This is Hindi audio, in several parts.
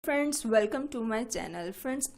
Friends, welcome to my channel. Friends,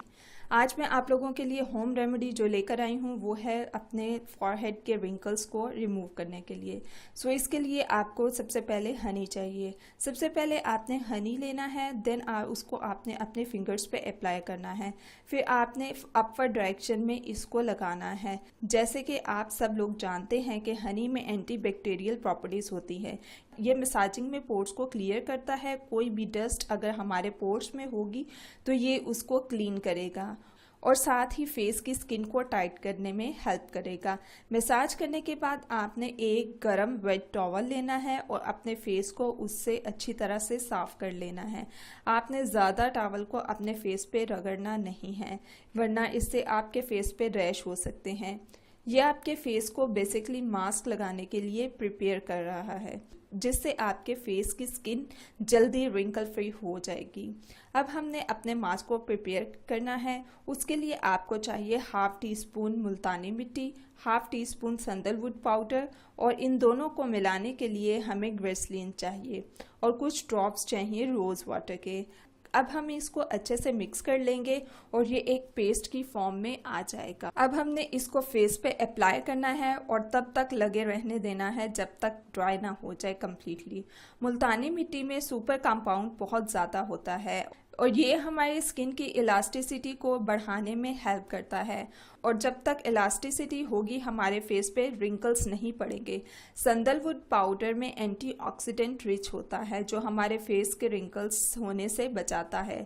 आज मैं आप लोगों के लिए होम रेमेडी जो लेकर आई हूँ वो है अपने फॉरहेड के रिंकल्स को रिमूव करने के लिए। सो इसके लिए आपको सबसे पहले हनी चाहिए। सबसे पहले आपने हनी लेना है, देन उसको आपने अपने फिंगर्स पे अप्लाई करना है। फिर आपने अपवर्ड डायरेक्शन में इसको लगाना है। जैसे कि आप सब लोग जानते हैं कि हनी में एंटीबैक्टीरियल प्रॉपर्टीज़ होती है। ये मसाजिंग में पोर्स को क्लियर करता है। कोई भी डस्ट अगर हमारे पोर्स में होगी तो ये उसको क्लीन करेगा और साथ ही फेस की स्किन को टाइट करने में हेल्प करेगा। मसाज करने के बाद आपने एक गरम वेट टॉवल लेना है और अपने फेस को उससे अच्छी तरह से साफ कर लेना है। आपने ज़्यादा टॉवल को अपने फेस पे रगड़ना नहीं है, वरना इससे आपके फेस पे रैश हो सकते हैं। यह आपके फेस को बेसिकली मास्क लगाने के लिए प्रिपेयर कर रहा है, जिससे आपके फेस की स्किन जल्दी रिंकल फ्री हो जाएगी। अब हमने अपने मास्क को प्रिपेयर करना है। उसके लिए आपको चाहिए हाफ टी स्पून मुल्तानी मिट्टी, half tea spoon sandalwood powder और इन दोनों को मिलाने के लिए हमें ग्लिसरीन चाहिए और कुछ ड्रॉप्स चाहिए रोज़ वाटर के। अब हम इसको अच्छे से मिक्स कर लेंगे और ये एक पेस्ट की फॉर्म में आ जाएगा। अब हमने इसको फेस पे अप्लाई करना है और तब तक लगे रहने देना है जब तक ड्राई ना हो जाए कम्प्लीटली। मुल्तानी मिट्टी में सुपर कंपाउंड बहुत ज़्यादा होता है और ये हमारी स्किन की इलास्टिसिटी को बढ़ाने में हेल्प करता है, और जब तक इलास्टिसिटी होगी हमारे फेस पे रिंकल्स नहीं पड़ेंगे। सैंडलवुड पाउडर में एंटीऑक्सीडेंट रिच होता है जो हमारे फेस के रिंकल्स होने से बचाता है।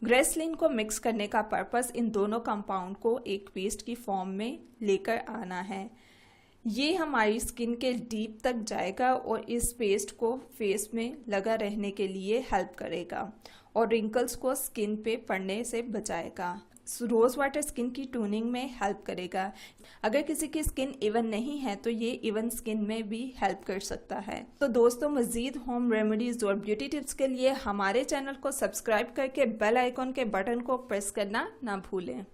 ग्लिसरीन को मिक्स करने का पर्पस इन दोनों कंपाउंड को एक पेस्ट की फॉर्म में लेकर आना है। ये हमारी स्किन के डीप तक जाएगा और इस पेस्ट को फेस में लगा रहने के लिए हेल्प करेगा और रिंकल्स को स्किन पे पड़ने से बचाएगा। रोज़ वाटर स्किन की टोनिंग में हेल्प करेगा। अगर किसी की स्किन इवन नहीं है तो ये इवन स्किन में भी हेल्प कर सकता है। तो दोस्तों, मज़ीद होम रेमेडीज़ और ब्यूटी टिप्स के लिए हमारे चैनल को सब्सक्राइब करके बेल आइकॉन के बटन को प्रेस करना ना भूलें।